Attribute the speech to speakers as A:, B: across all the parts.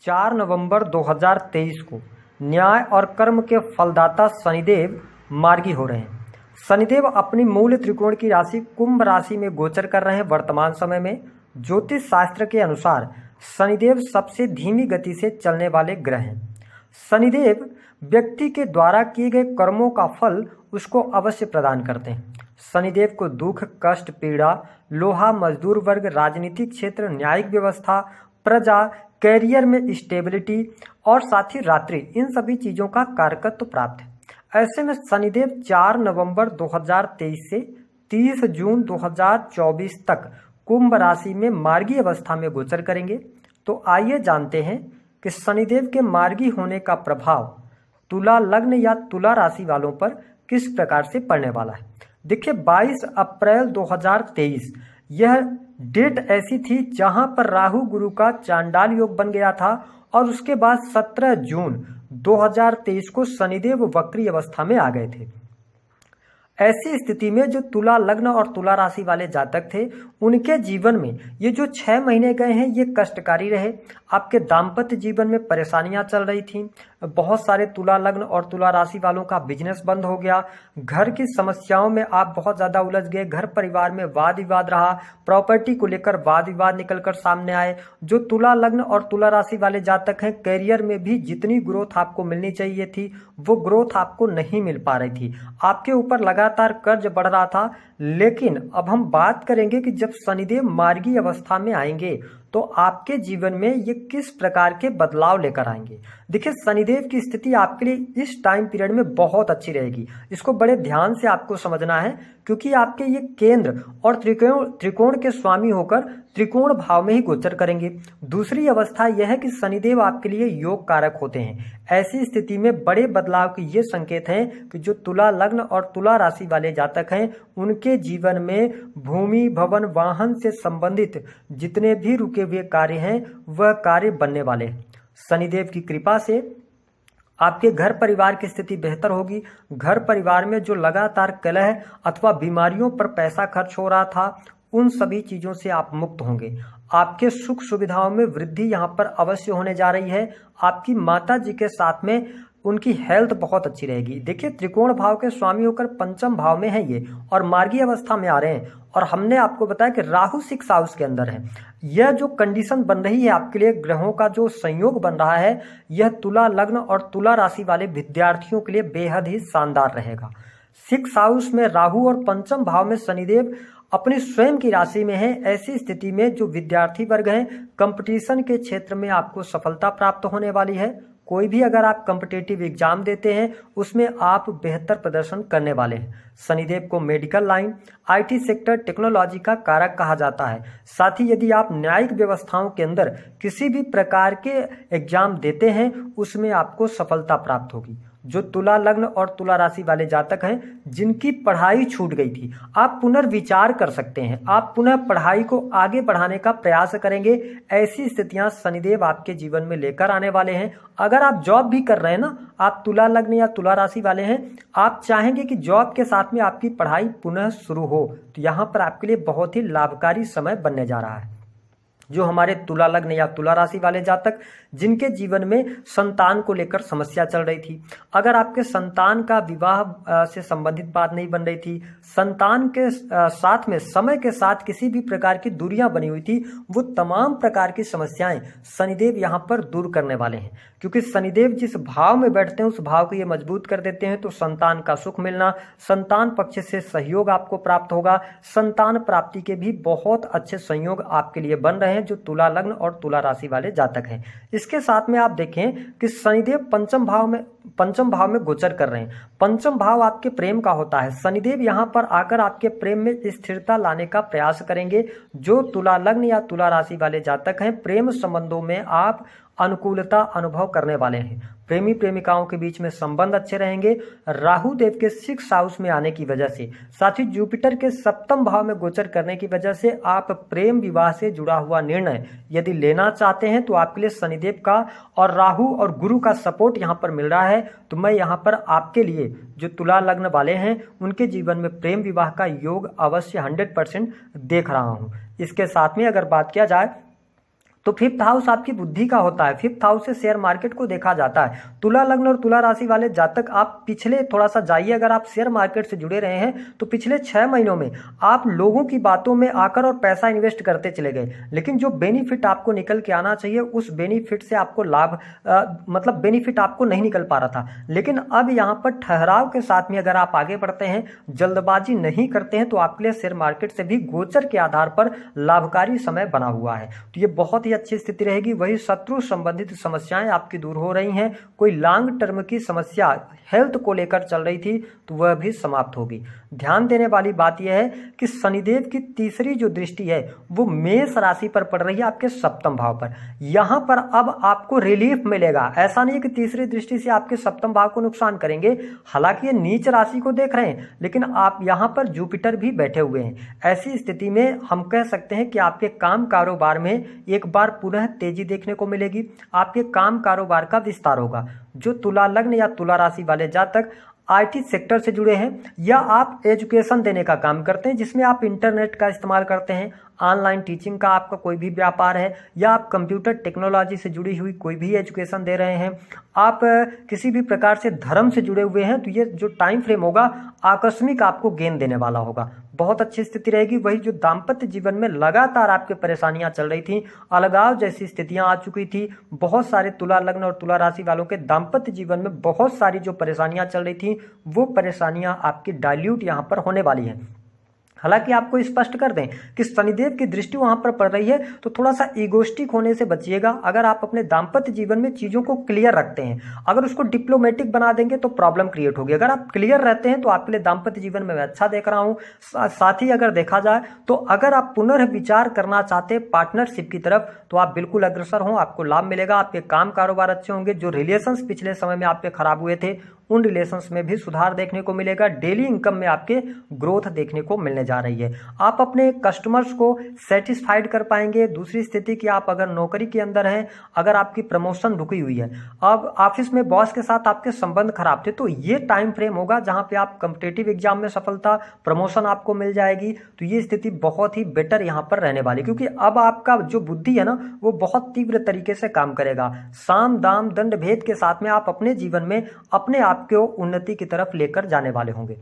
A: 4 नवंबर 2023 को न्याय और कर्म के फलदाता शनिदेव मार्गी हो रहे हैं। शनिदेव अपनी मूल त्रिकोण की राशि कुंभ राशि में गोचर कर रहे हैं। वर्तमान समय में ज्योतिष शास्त्र के अनुसार शनिदेव सबसे धीमी गति से चलने वाले ग्रह हैं। शनिदेव व्यक्ति के द्वारा किए गए कर्मों का फल उसको अवश्य प्रदान करते हैं। शनिदेव को दुख, कष्ट, पीड़ा, लोहा, मजदूर वर्ग, राजनीतिक क्षेत्र, न्यायिक व्यवस्था, प्रजा, कैरियर में स्टेबिलिटी और साथ ही रात्रि, इन सभी चीज़ों का कारकत्व प्राप्त है। ऐसे में शनिदेव 4 नवंबर 2023 से 30 जून 2024 तक कुंभ राशि में मार्गी अवस्था में गोचर करेंगे। तो आइए जानते हैं कि शनिदेव के मार्गी होने का प्रभाव तुला लग्न या तुला राशि वालों पर किस प्रकार से पड़ने वाला है। देखिए, 22 अप्रैल 2023 यह डेट ऐसी थी जहां पर राहु गुरु का चांडाल योग बन गया था और उसके बाद 17 जून 2023 को शनिदेव वक्री अवस्था में आ गए थे। ऐसी स्थिति में जो तुला लग्न और तुला राशि वाले जातक थे, उनके जीवन में ये जो 6 महीने गए हैं ये कष्टकारी रहे। आपके दाम्पत्य जीवन में परेशानियां चल रही थी। बहुत सारे तुला लग्न और तुला राशि वालों का बिजनेस बंद हो गया। घर की समस्याओं में आप बहुत ज़्यादा उलझ गए। घर परिवार में वाद विवाद रहा। प्रॉपर्टी को लेकर वाद विवाद निकल कर सामने आए। जो तुला लग्न और तुला राशि वाले जातक हैं, कैरियर में भी जितनी ग्रोथ आपको मिलनी चाहिए थी वो ग्रोथ आपको नहीं मिल पा रही थी। आपके ऊपर लगातार कर्ज बढ़ रहा था। लेकिन अब हम बात करेंगे कि जब शनिदेव मार्गी अवस्था में आएंगे तो आपके जीवन में ये किस प्रकार के बदलाव लेकर आएंगे। देखिए, शनिदेव की स्थिति आपके लिए इस टाइम पीरियड में बहुत अच्छी रहेगी। इसको बड़े ध्यान से आपको समझना है, क्योंकि आपके ये केंद्र और त्रिकोण के स्वामी होकर त्रिकोण भाव में ही गोचर करेंगे। दूसरी अवस्था यह है कि शनिदेव आपके लिए योग कारक होते हैं। ऐसी स्थिति में बड़े बदलाव के ये संकेत हैं कि जो तुला लग्न और तुला राशि वाले जातक हैं, उनके जीवन में भूमि, भवन, वाहन से संबंधित जितने भी रुके हुए कार्य हैं वह कार्य बनने वाले हैं। शनिदेव की कृपा से आपके घर परिवार की स्थिति बेहतर होगी। घर परिवार में जो लगातार कलह अथवा बीमारियों पर पैसा खर्च हो रहा था, उन सभी चीजों से आप मुक्त होंगे। आपके सुख सुविधाओं में वृद्धि यहाँ पर अवश्य होने जा रही है। आपकी माता जी के साथ में उनकी हेल्थ बहुत अच्छी रहेगी। देखिए, त्रिकोण भाव के स्वामी होकर पंचम भाव में है ये और मार्गी अवस्था में आ रहे हैं। और हमने आपको बताया कि राहु 6 हाउस के अंदर है। यह जो कंडीशन बन रही है आपके लिए, ग्रहों का जो संयोग बन रहा है, यह तुला लग्न और तुला राशि वाले विद्यार्थियों के लिए बेहद ही शानदार रहेगा। 6 हाउस में राहु और पंचम भाव में शनिदेव अपनी स्वयं की राशि में है। ऐसी स्थिति में जो विद्यार्थी वर्ग हैं, कंपटीशन के क्षेत्र में आपको सफलता प्राप्त होने वाली है। कोई भी अगर आप कॉम्पिटिटिव एग्जाम देते हैं उसमें आप बेहतर प्रदर्शन करने वाले हैं। शनिदेव को medical line, IT sector, technology का कारक कहा जाता है। साथ ही यदि आप न्यायिक व्यवस्थाओं के अंदर किसी भी प्रकार के एग्जाम देते हैं उसमें आपको सफलता प्राप्त होगी। जो तुला लग्न और तुला राशि वाले जातक हैं, जिनकी पढ़ाई छूट गई थी, आप पुनर्विचार कर सकते हैं। आप पुनः पढ़ाई को आगे बढ़ाने का प्रयास करेंगे। ऐसी स्थितियां शनिदेव आपके जीवन में लेकर आने वाले हैं। अगर आप जॉब भी कर रहे हैं ना, आप तुला लग्न या तुला राशि वाले हैं, आप चाहेंगे कि जॉब के साथ में आपकी पढ़ाई पुनः शुरू हो, तो यहाँ पर आपके लिए बहुत ही लाभकारी समय बनने जा रहा है। जो हमारे तुला लग्न या तुला राशि वाले जातक जिनके जीवन में संतान को लेकर समस्या चल रही थी, अगर आपके संतान का विवाह से संबंधित बात नहीं बन रही थी, संतान के साथ में समय के साथ किसी भी प्रकार की दूरियां बनी हुई थी, वो तमाम प्रकार की समस्याएं शनिदेव यहाँ पर दूर करने वाले हैं। क्योंकि शनिदेव जिस भाव में बैठते हैं उस भाव को ये मजबूत कर देते हैं। तो संतान का सुख मिलना, संतान पक्ष से सहयोग आपको प्राप्त होगा। संतान प्राप्ति के भी बहुत अच्छे संयोग आपके लिए बन रहे हैं जो तुला लग्न और तुला राशि वाले जातक हैं। इसके साथ में आप देखें कि शनिदेव पंचम भाव में गोचर कर रहे हैं। पंचम भाव आपके प्रेम का होता है। शनिदेव यहाँ पर आकर आपके प्रेम में स्थिरता लाने का प्रयास करेंगे। जो तुला लग्न या तुला राशि वाले जातक हैं, प्रेम संबंधों में आप अनुकूलता अनुभव करने वाले हैं। प्रेमी प्रेमिकाओं के बीच में संबंध अच्छे रहेंगे। राहु देव के 6 हाउस में आने की वजह से, साथ ही जुपिटर के 7वें भाव में गोचर करने की वजह से आप प्रेम विवाह से जुड़ा हुआ निर्णय यदि लेना चाहते हैं तो आपके लिए शनिदेव का और राहु और गुरु का सपोर्ट यहाँ पर मिल रहा है। तो मैं यहाँ पर आपके लिए जो तुला लग्न वाले हैं उनके जीवन में प्रेम विवाह का योग अवश्य 100% देख रहा हूँ। इसके साथ में अगर बात किया जाए तो फिफ्थ हाउस आपकी बुद्धि का होता है, फिफ्थ हाउस से शेयर मार्केट को देखा जाता है। तुला लग्न और तुला राशि वाले जातक, आप पिछले थोड़ा सा जाइए, अगर आप शेयर मार्केट से जुड़े रहे हैं तो पिछले 6 महीनों में आप लोगों की बातों में आकर और पैसा इन्वेस्ट करते चले गए, लेकिन जो बेनिफिट आपको निकल के आना चाहिए उस बेनिफिट से आपको लाभ मतलब बेनिफिट आपको नहीं निकल पा रहा था। लेकिन अब यहाँ पर ठहराव के साथ में अगर आप आगे बढ़ते हैं, जल्दबाजी नहीं करते हैं, तो आपके लिए शेयर मार्केट से भी गोचर के आधार पर लाभकारी समय बना हुआ है। तो ये बहुत ही अच्छी स्थिति रहेगी। वही शत्रु संबंधित समस्याएं आपकी दूर हो रही हैं। कोई लॉन्ग टर्म की समस्या हेल्थ को लेकर चल रही थी तो वह भी समाप्त होगी। ध्यान देने वाली बात यह है कि शनिदेव की तीसरी जो दृष्टि है वो मेष राशि पर पड़ रही है, आपके सप्तम भाव पर। यहां पर अब आपको रिलीफ मिलेगा। ऐसा नहीं कि तीसरी दृष्टि से आपके सप्तम भाव को नुकसान करेंगे, हालांकि ये नीच राशि को देख रहे हैं, लेकिन आप यहां पर जुपिटर भी बैठे हुए हैं। ऐसी स्थिति में हम कह सकते हैं कि आपके काम कारोबार में एक बार पुनः तेजी देखने को मिलेगी। आपके काम कारोबार का विस्तार होगा। जो तुला लग्न या तुला राशि वाले जातक आईटी सेक्टर से जुड़े हैं या आप एजुकेशन देने का काम करते हैं जिसमें आप इंटरनेट का इस्तेमाल करते हैं, ऑनलाइन टीचिंग का आपका कोई भी व्यापार है, या आप कंप्यूटर टेक्नोलॉजी से जुड़ी हुई कोई भी एजुकेशन दे रहे हैं, आप किसी भी प्रकार से धर्म से जुड़े हुए हैं, तो ये जो टाइम फ्रेम होगा आकस्मिक आपको गेन देने वाला होगा। बहुत अच्छी स्थिति रहेगी। वही जो दाम्पत्य जीवन में लगातार आपके परेशानियां चल रही थी, अलगाव जैसी स्थितियां आ चुकी थी, बहुत सारे तुला लग्न और तुला राशि वालों के दाम्पत्य जीवन में बहुत सारी जो परेशानियां चल रही थी वो परेशानियां आपकी डाइल्यूट यहां पर होने वाली हैं। हालांकि आपको स्पष्ट कर दें कि शनिदेव की दृष्टि वहां पर पड़ रही है तो थोड़ा सा ईगोस्टिक होने से बचिएगा। अगर आप अपने दाम्पत्य जीवन में चीजों को क्लियर रखते हैं, अगर उसको डिप्लोमेटिक बना देंगे तो प्रॉब्लम क्रिएट होगी। अगर आप क्लियर रहते हैं तो आपके लिए दाम्पत्य जीवन में मैं अच्छा देख रहा हूं। साथ ही अगर देखा जाए तो अगर आप पुनर्विचार करना चाहते हैं पार्टनरशिप की तरफ तो आप बिल्कुल अग्रसर हों, आपको लाभ मिलेगा। आपके काम कारोबार अच्छे होंगे। जो रिलेशंस पिछले समय में आपके खराब हुए थे उन रिलेशंस में भी सुधार देखने को मिलेगा। डेली इनकम में आपके ग्रोथ देखने को मिलने जा रही है। आप अपने कस्टमर्स को सेटिस्फाइड कर पाएंगे। दूसरी स्थिति कि आप अगर नौकरी के अंदर हैं, अगर आपकी प्रमोशन रुकी हुई है, अब ऑफिस में बॉस के साथ आपके संबंध खराब थे, तो ये टाइम फ्रेम होगा जहां पे आप कॉम्पिटिटिव एग्जाम में सफलता, प्रमोशन आपको मिल जाएगी। तो ये स्थिति बहुत ही बेटर यहां पर रहने वाली, क्योंकि अब आपका जो बुद्धि है ना वो बहुत तीव्र तरीके से काम करेगा। साम दाम दंड भेद के साथ में आप अपने जीवन में अपने आप को उन्नति की तरफ लेकर जाने वाले होंगे।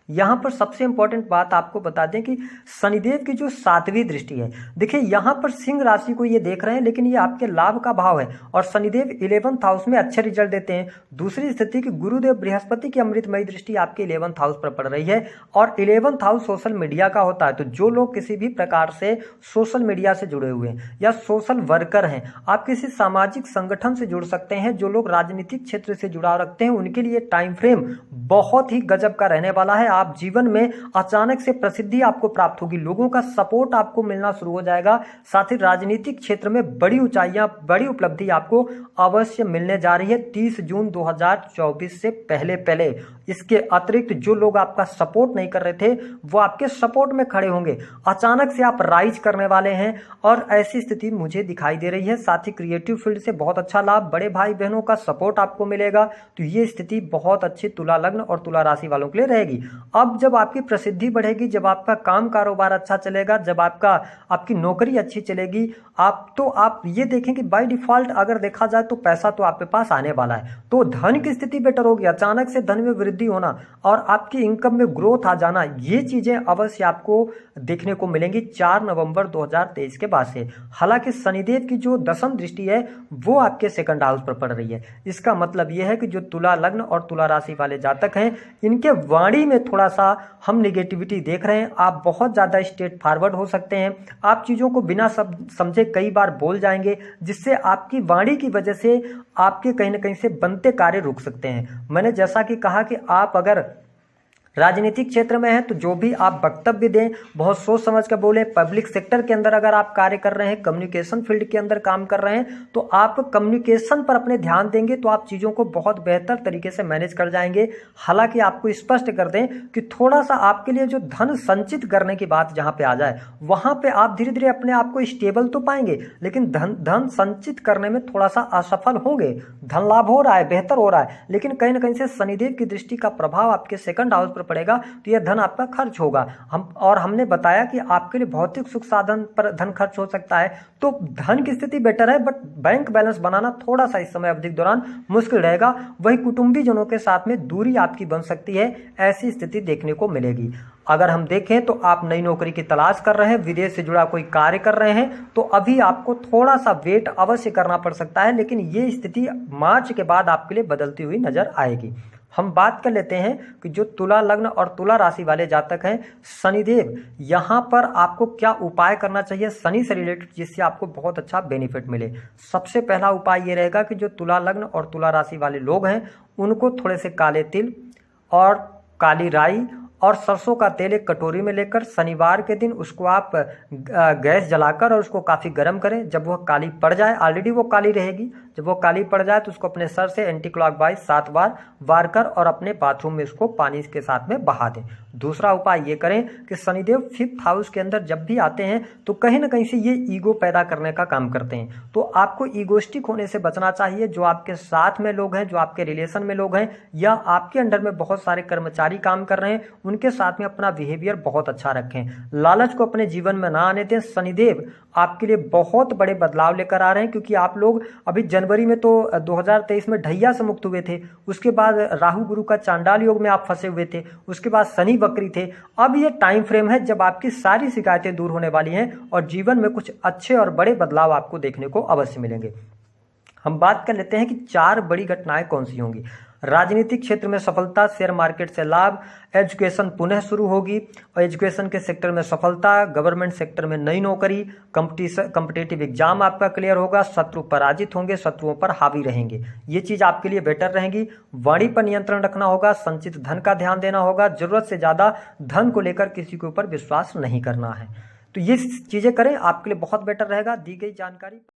A: यहां पर सबसे इंपॉर्टेंट बात आपको बता दें कि शनिदेव की जो 7वीं दृष्टि है, देखिए यहां पर सिंह राशि को ये देख रहे हैं, लेकिन ये आपके लाभ का भाव है और शनिदेव 11th हाउस में अच्छे रिजल्ट देते हैं। दूसरी स्थिति कि गुरुदेव बृहस्पति की अमृतमयी दृष्टि आपके 11th हाउस पर पड़ रही है और 11th हाउस सोशल मीडिया का होता है। तो जो लोग किसी भी प्रकार से सोशल मीडिया से जुड़े हुए हैं या सोशल वर्कर हैं, आप किसी सामाजिक संगठन से जुड़ सकते हैं। जो लोग राजनीतिक क्षेत्र से जुड़ाव रखते हैं उनके लिए टाइम फ्रेम बहुत ही गजब का रहने वाला है। आप जीवन में अचानक से प्रसिद्धि आपको प्राप्त होगी, लोगों का सपोर्ट आपको मिलना शुरू हो जाएगा। साथ ही राजनीतिक क्षेत्र में बड़ी ऊंचाइयां, बड़ी उपलब्धि आपको अवश्य मिलने जा रही है 30 जून 2024 से पहले। इसके अतिरिक्त जो लोग आपका सपोर्ट नहीं कर रहे थे वो आपके सपोर्ट में खड़े होंगे। अचानक से आप राइज करने वाले हैं और ऐसी स्थिति मुझे दिखाई दे रही है। साथ ही क्रिएटिव फील्ड से बहुत अच्छा लाभ, बड़े भाई बहनों का सपोर्ट आपको मिलेगा। तो ये स्थिति बहुत अच्छी तुला लग्न और तुला राशि वालों के लिए रहेगी। अब जब आपकी प्रसिद्धि बढ़ेगी, जब आपका काम कारोबार अच्छा चलेगा, जब आपकी नौकरी अच्छी चलेगी, आप ये देखें कि बाय डिफॉल्ट अगर देखा जाए तो पैसा तो आपके पास आने वाला है। तो धन की स्थिति बेटर होगी, अचानक से धन में वृद्धि होना और आपकी इनकम में ग्रोथ आ जाना, ये चीजें अवश्य आपको देखने को मिलेंगी 4 नवंबर 2023 के बाद से। हालांकि शनिदेव की जो 10वीं दृष्टि है वो आपके 2nd हाउस पर पड़ रही है। इसका मतलब यह है कि जो तुला लग्न और तुला राशि वाले जातक हैं, इनके वाणी में थोड़ा सा हम निगेटिविटी देख रहे हैं। आप बहुत ज्यादा स्ट्रेट फॉरवर्ड हो सकते हैं। आप चीजों को बिना समझे कई बार बोल जाएंगे, जिससे आपकी वाणी की वजह से आपके कहीं ना कहीं से बनते कार्य रुक सकते हैं। मैंने जैसा कि कहा कि आप अगर राजनीतिक क्षेत्र में है तो जो भी आप वक्तव्य दें बहुत सोच समझ कर बोले। पब्लिक सेक्टर के अंदर अगर आप कार्य कर रहे हैं, कम्युनिकेशन फील्ड के अंदर काम कर रहे हैं, तो आप कम्युनिकेशन पर अपने ध्यान देंगे तो आप चीज़ों को बहुत बेहतर तरीके से मैनेज कर जाएंगे। हालांकि आपको स्पष्ट कर दें कि थोड़ा सा आपके लिए जो धन संचित करने की बात जहां पे आ जाए, वहां पे आप धीरे धीरे अपने आप को स्टेबल तो पाएंगे, लेकिन धन संचित करने में थोड़ा सा असफल होंगे। धन लाभ हो रहा है, बेहतर हो रहा है, लेकिन कहीं ना कहीं से शनिदेव की दृष्टि का प्रभाव आपके 2nd हाउस पर पड़ेगा तो यह धन आपका खर्च होगा। हमने बताया कि आपके लिए भौतिक सुख साधन पर धन खर्च हो सकता है, तो धन की स्थिति बेटर है, बट बैंक बैलेंस बनाना थोड़ा सा इस समय अवधि के दौरान मुश्किल रहेगा। वही कुटुंबीजनों के साथ में दूरी आपकी बन सकती है, ऐसी स्थिति देखने को मिलेगी। अगर हम देखें तो आप नई नौकरी की तलाश कर रहे हैं, विदेश से जुड़ा कोई कार्य कर रहे हैं, तो अभी आपको थोड़ा सा वेट अवश्य करना पड़ सकता है, लेकिन ये स्थिति मार्च के बाद आपके लिए बदलती हुई नजर आएगी। हम बात कर लेते हैं कि जो तुला लग्न और तुला राशि वाले जातक हैं, शनिदेव यहाँ पर आपको क्या उपाय करना चाहिए शनि से रिलेटेड, जिससे आपको बहुत अच्छा बेनिफिट मिले। सबसे पहला उपाय ये रहेगा कि जो तुला लग्न और तुला राशि वाले लोग हैं, उनको थोड़े से काले तिल और काली राई और सरसों का तेल एक कटोरी में लेकर शनिवार के दिन उसको आप गैस जलाकर और उसको काफ़ी गर्म करें। जब वह काली पड़ जाए, ऑलरेडी वो काली रहेगी, जब वो काली पड़ जाए तो उसको अपने सर से एंटी क्लॉकवाइज 7 बार वार कर और अपने बाथरूम में उसको पानी के साथ में बहा दें। दूसरा उपाय ये करें कि शनिदेव 5th हाउस के अंदर जब भी आते हैं तो कहीं ना कहीं से ये ईगो पैदा करने का काम करते हैं, तो आपको ईगोस्टिक होने से बचना चाहिए। जो आपके साथ में लोग हैं, जो आपके रिलेशन में लोग हैं, या आपके अंडर में बहुत सारे कर्मचारी काम कर रहे हैं, उनके साथ में अपना बिहेवियर बहुत अच्छा रखें। लालच को अपने जीवन में ना आने दें। शनिदेव आपके लिए बहुत बड़े बदलाव लेकर आ रहे हैं, क्योंकि आप लोग अभी जनवरी में तो 2023 में ढैया से मुक्त हुए थे, उसके बाद राहु गुरु का चांडाल योग में आप फंसे हुए थे, उसके बाद शनि वक्री थे। अब ये टाइम फ्रेम है जब आपकी सारी शिकायतें दूर होने वाली हैं और जीवन में कुछ अच्छे और बड़े बदलाव आपको देखने को अवश्य मिलेंगे। हम बात कर लेते हैं कि 4 बड़ी घटनाएं कौन सी होंगी। राजनीतिक क्षेत्र में सफलता, शेयर मार्केट से लाभ, एजुकेशन पुनः शुरू होगी और एजुकेशन के सेक्टर में सफलता, गवर्नमेंट सेक्टर में नई नौकरी, कॉम्पिटिटिव एग्जाम आपका क्लियर होगा, शत्रु पराजित होंगे, शत्रुओं पर हावी रहेंगे, ये चीज आपके लिए बेटर रहेंगी। वाणी पर नियंत्रण रखना होगा, संचित धन का ध्यान देना होगा, जरूरत से ज्यादा धन को लेकर किसी के ऊपर विश्वास नहीं करना है। तो ये चीजें करें, आपके लिए बहुत बेटर रहेगा। दी गई जानकारी